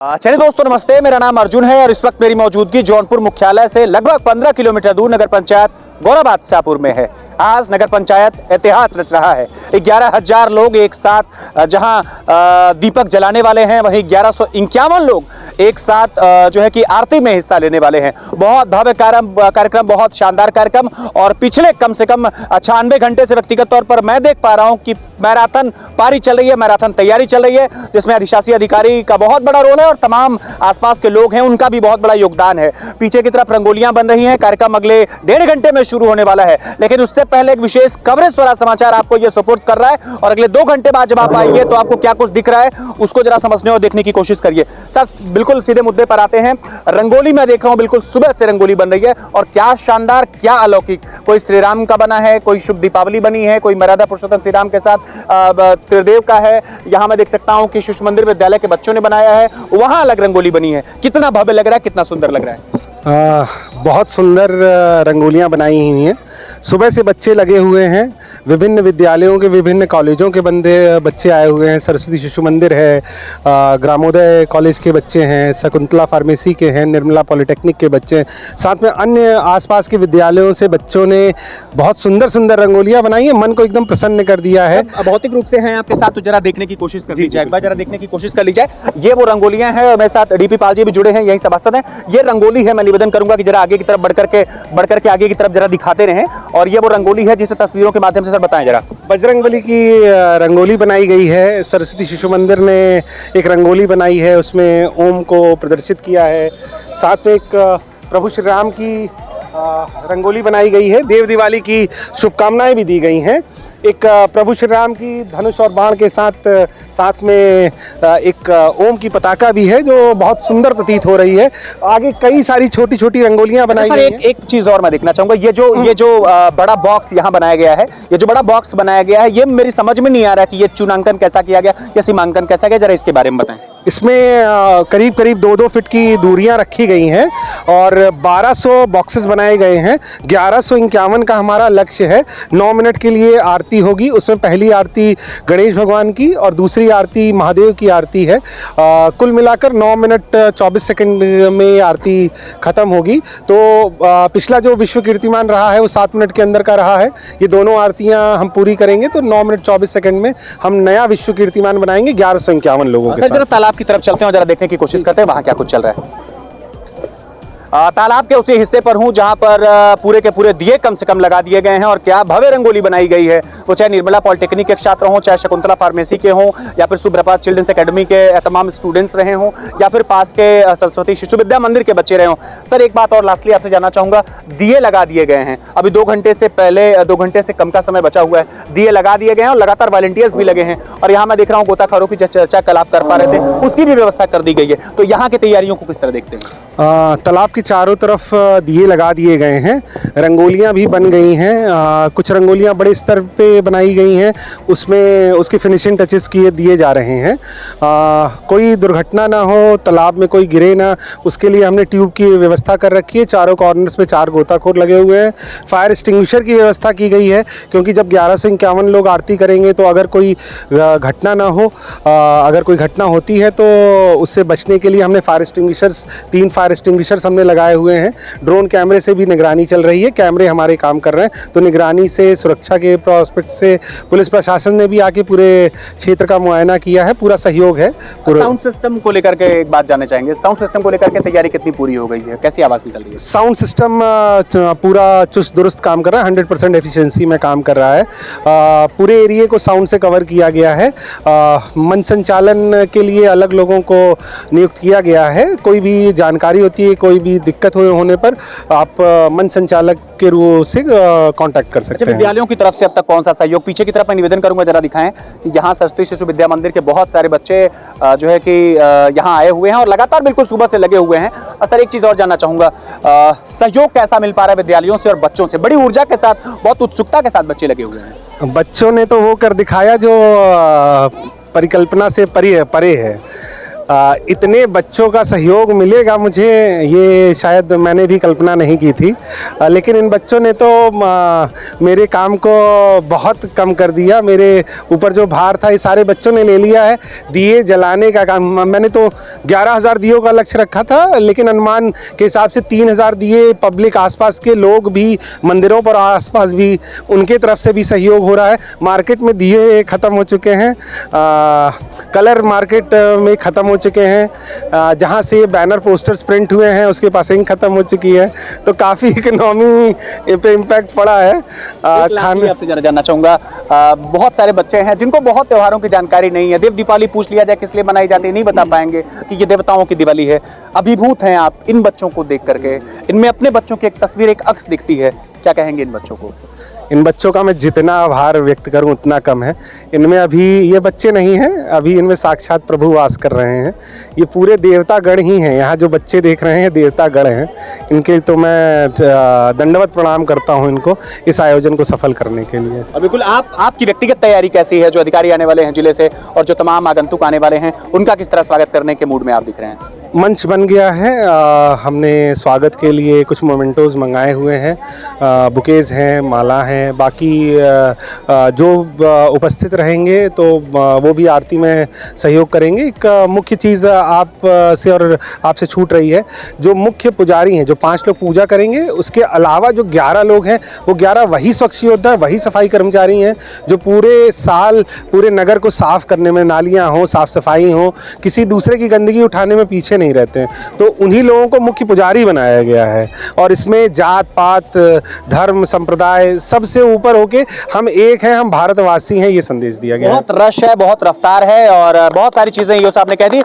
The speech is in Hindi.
चलिए दोस्तों, नमस्ते। मेरा नाम अर्जुन है और इस वक्त मेरी मौजूदगी जौनपुर मुख्यालय से लगभग 15 किलोमीटर दूर नगर पंचायत गौराबाद शाहपुर में है। आज नगर पंचायत इतिहास रच रहा है। 11,000 लोग एक साथ जहां दीपक जलाने वाले हैं, वहीं 1151 लोग एक साथ जो है कि आरती में हिस्सा लेने वाले हैं। बहुत भव्य कार्यक्रम, बहुत शानदार कार्यक्रम। और पिछले कम से कम 96 घंटे से व्यक्तिगत तौर पर मैं देख पा रहा हूं कि मैराथन पारी चल रही है, मैराथन तैयारी चल रही है, जिसमें अधिशासी अधिकारी का बहुत बड़ा रोल है और तमाम आसपास के लोग हैं उनका भी बहुत बड़ा योगदान है। पीछे की तरफ रंगोलियां बन रही हैं। कार्यक्रम अगले 1.5 घंटे में शुरू होने वाला है, लेकिन उससे पहले एक विशेष कवरेज स्वराज समाचार आपको यह सुपुर्द कर रहा है। और अगले 2 घंटे बाद जब आप आइए तो आपको क्या कुछ दिख रहा है उसको जरा समझने और देखने की कोशिश करिए। सर, बिल्कुल सीधे मुद्दे पर आते हैं। रंगोली मैं देख रहा हूं, बिल्कुल सुबह से रंगोली बन रही है और क्या शानदार, क्या अलौकिक। कोई श्री राम का बना है, कोई शुभ दीपावली बनी है, कोई मर्यादा पुरुषोत्तम श्री राम के साथ त्रिदेव का है। यहां मैं देख सकता हूं कि शिशु मंदिर विद्यालय के बच्चों ने बनाया है, वहां अलग रंगोली बनी है। कितना भव्य लग रहा है, कितना सुंदर लग रहा है। बहुत सुंदर रंगोलियां बनाई हुई हैं। सुबह से बच्चे लगे हुए हैं, विभिन्न विद्यालयों के, विभिन्न कॉलेजों के बच्चे आए हुए हैं। सरस्वती शिशु मंदिर है, ग्रामोदय कॉलेज के बच्चे हैं, शकुंतला फार्मेसी के हैं, निर्मला पॉलिटेक्निक के बच्चे हैं, साथ में अन्य आसपास के विद्यालयों से बच्चों ने बहुत सुंदर सुंदर रंगोलियां बनाई हैं। मन को एकदम प्रसन्न कर दिया है। भौतिक रूप से हैं आपके साथ, तो जरा देखने की कोशिश कर लीजिए, एक बार जरा देखने की कोशिश कर लीजिए। ये वो रंगोलियां हैं और मेरे साथ डीपी पाल जी भी जुड़े हैं, यही सभासद हैं। ये रंगोली है, मैं निवेदन करूंगा कि जरा आगे की तरफ बढ़कर के आगे की तरफ जरा दिखाते रहें। और ये वो रंगोली है जिसे तस्वीरों के माध्यम से सर बताएं जरा। बजरंगबली की रंगोली बनाई गई है। सरस्वती शिशु मंदिर ने एक रंगोली बनाई है, उसमें ओम को प्रदर्शित किया है। साथ में एक प्रभु श्री राम की रंगोली बनाई गई है। देव दिवाली की शुभकामनाएं भी दी गई हैं। एक प्रभु श्री राम की धनुष और बाण के साथ में एक ओम की पताका भी है जो बहुत सुंदर प्रतीत हो रही है। आगे कई सारी छोटी छोटी रंगोलियां बनाई गई हैं। एक चीज और मैं देखना चाहूंगा, ये जो बड़ा बॉक्स यहाँ बनाया गया है, ये जो बड़ा बॉक्स बनाया गया है, ये मेरी समझ में नहीं आ रहा कि ये चुनांकन कैसा किया गया या सीमांकन कैसा गया, जरा इसके बारे में बताएं। इसमें करीब करीब 2-2 फीट की दूरियां रखी गई हैं और 1200 बॉक्सेस बनाए गए हैं। 1151 का हमारा लक्ष्य है। 9 मिनट के लिए आरती होगी। उसमें पहली आरती गणेश भगवान की और दूसरी आरती महादेव की आरती है। कुल मिलाकर 9 मिनट 24 सेकंड में आरती खत्म होगी। तो पिछला जो विश्व कीर्तिमान रहा है वो 7 मिनट के अंदर का रहा है। ये दोनों आरतियां हम पूरी करेंगे तो 9 मिनट 24 सेकंड में हम नया विश्व कीर्तिमान बनाएंगे 1151 लोगों के साथ। तालाब की तरफ चलते हैं और जरा देखने की कोशिश करते हैं वहां क्या कुछ चल रहा है। तालाब के उसी हिस्से पर हूं जहां पर पूरे के पूरे दिए कम से कम लगा दिए गए हैं और क्या भव्य रंगोली बनाई गई है। वो चाहे निर्मला पॉलिटेक्निक के छात्र हों, चाहे शकुंतला फार्मेसी के हों, या फिर सुप्रभात चिल्ड्रंस एकेडमी के तमाम स्टूडेंट्स रहे हों, या फिर पास के सरस्वती शिशु विद्या मंदिर के बच्चे रहे हों। सर, एक बात और लास्टली आपसे जानना चाहूंगा, दिए लगा दिए गए हैं। अभी 2 घंटे से पहले 2 घंटे से कम का समय बचा हुआ है। दिए लगा दिए गए हैं और लगातार वॉलंटियर्स भी लगे हैं। और यहाँ मैं देख रहा हूँ गोताखोरों की चर्चा कल आप कर पा रहे थे, उसकी भी व्यवस्था कर दी गई है। तो यहाँ की तैयारियों को किस तरह देखते हैं? तालाब की चारों तरफ दिए लगा दिए गए हैं। रंगोलियां भी बन गई हैं। कुछ रंगोलियां बड़े स्तर पे बनाई गई हैं, उसमें उसकी फिनिशिंग टचेस दिए जा रहे हैं। कोई दुर्घटना ना हो, तालाब में कोई गिरे ना, उसके लिए हमने ट्यूब की व्यवस्था कर रखी है। चारों कॉर्नर्स पे 4 गोताखोर लगे हुए हैं। फायर एक्सटिंग्विशर की व्यवस्था की गई है, क्योंकि जब 1151 लोग आरती करेंगे तो अगर कोई घटना ना हो, अगर कोई घटना होती है तो उससे बचने के लिए हमने फायर एक्सटिंग्विशर्स 3 फायर एक्सटिंग्विशर्स हमने लगाए हुए हैं। ड्रोन कैमरे से भी निगरानी चल रही है। कैमरे हमारे काम कर रहे हैं, तो निगरानी से, सुरक्षा के प्रोस्पेक्ट से पुलिस प्रशासन ने भी आके पूरे क्षेत्र का मुआयना किया है। पूरा सहयोग है। साउंड सिस्टम को लेकर के एक बात जानना चाहेंगे, साउंड सिस्टम को लेकर के तैयारी कितनी पूरी हो गई है, कैसी आवाज निकल रही है? साउंड सिस्टम पूरा चुस्त दुरुस्त काम कर रहा है, 100% एफिशिएंसी में काम कर रहा है। पूरे एरिया को साउंड से कवर किया गया है। मंच संचालन के लिए अलग लोगों को नियुक्त किया गया है। कोई भी जानकारी होती है, कोई भी दिक्कत होने पर आप मंच संचालक के रूप से कांटेक्ट कर सकते हैं। विद्यालयों की तरफ से अब तक कौन सा सहयोग? पीछे की तरफ मैं निवेदन करूंगा जरा दिखाएं कि यहाँ सरस्वती शिशु विद्या मंदिर के बहुत सारे बच्चे जो है कि यहाँ आए हुए हैं और लगातार बिल्कुल सुबह से लगे हुए हैं। सर, एक चीज और जानना चाहूंगा, सहयोग कैसा मिल पा रहा है विद्यालयों से और बच्चों से? बड़ी ऊर्जा के साथ, बहुत उत्सुकता के साथ बच्चे लगे हुए हैं। बच्चों ने तो वो कर दिखाया जो परिकल्पना से परे है। इतने बच्चों का सहयोग मिलेगा मुझे, ये शायद मैंने भी कल्पना नहीं की थी। लेकिन इन बच्चों ने तो मेरे काम को बहुत कम कर दिया। मेरे ऊपर जो भार था ये सारे बच्चों ने ले लिया है। दिए जलाने का काम, मैंने तो 11,000 दियों का लक्ष्य रखा था, लेकिन अनुमान के हिसाब से 3,000 दिए पब्लिक, आसपास के लोग भी, मंदिरों पर आसपास भी, उनके तरफ से भी सहयोग हो रहा है। मार्केट में दिए ख़त्म हो चुके हैं, कलर मार्केट में ख़त्म हो चुके हैं, जहाँ से बैनर पोस्टर्स प्रिंट हुए हैं उसके पास इंक ख़त्म हो चुकी है। तो काफ़ी इकोनॉमी पे इम्पैक्ट पड़ा है। खाने आपसे जानना चाहूँगा, बहुत सारे बच्चे हैं जिनको बहुत त्योहारों की जानकारी नहीं है। देव दीपावली पूछ लिया जाए किस लिए मनाई जाती है, नहीं बता पाएंगे कि ये देवताओं की दिवाली है। अभिभूत हैं आप इन बच्चों को देख करके, इनमें अपने बच्चों की एक तस्वीर, एक अक्स दिखती है, क्या कहेंगे इन बच्चों को? इन बच्चों का मैं जितना आभार व्यक्त करूं उतना कम है। इनमें अभी ये बच्चे नहीं हैं, अभी इनमें साक्षात प्रभु वास कर रहे हैं। ये पूरे देवता गण ही हैं। यहाँ जो बच्चे देख रहे हैं देवता गण हैं। इनके तो मैं दंडवत प्रणाम करता हूँ इनको, इस आयोजन को सफल करने के लिए। और बिल्कुल आपकी व्यक्तिगत तैयारी कैसी है? जो अधिकारी आने वाले हैं जिले से और जो तमाम आगंतुक आने वाले हैं, उनका किस तरह स्वागत करने के मूड में आप दिख रहे हैं? मंच बन गया है। हमने स्वागत के लिए कुछ मोमेंटोज मंगाए हुए हैं, बुकेज़ हैं, माला हैं। बाकी जो उपस्थित रहेंगे तो वो भी आरती में सहयोग करेंगे। एक मुख्य चीज़ आप से और आपसे छूट रही है, जो मुख्य पुजारी हैं, जो 5 लोग पूजा करेंगे, उसके अलावा जो 11 लोग हैं, वो 11 वही स्वच्छ योद्धा, वही सफाई कर्मचारी हैं जो पूरे साल पूरे नगर को साफ़ करने में, नालियाँ हों, साफ़ सफाई हो, किसी दूसरे की गंदगी उठाने में पीछे नहीं रहते हैं। तो उन्हीं लोगों को मुख्य पुजारी बनाया गया है। और इसमें जात पात, धर्म, संप्रदाय सबसे ऊपर होके हम एक हैं, हम भारतवासी हैं, ये संदेश दिया गया है। बहुत रश है, बहुत रफ्तार है और बहुत सारी चीजें ईओ साहब ने कह दी।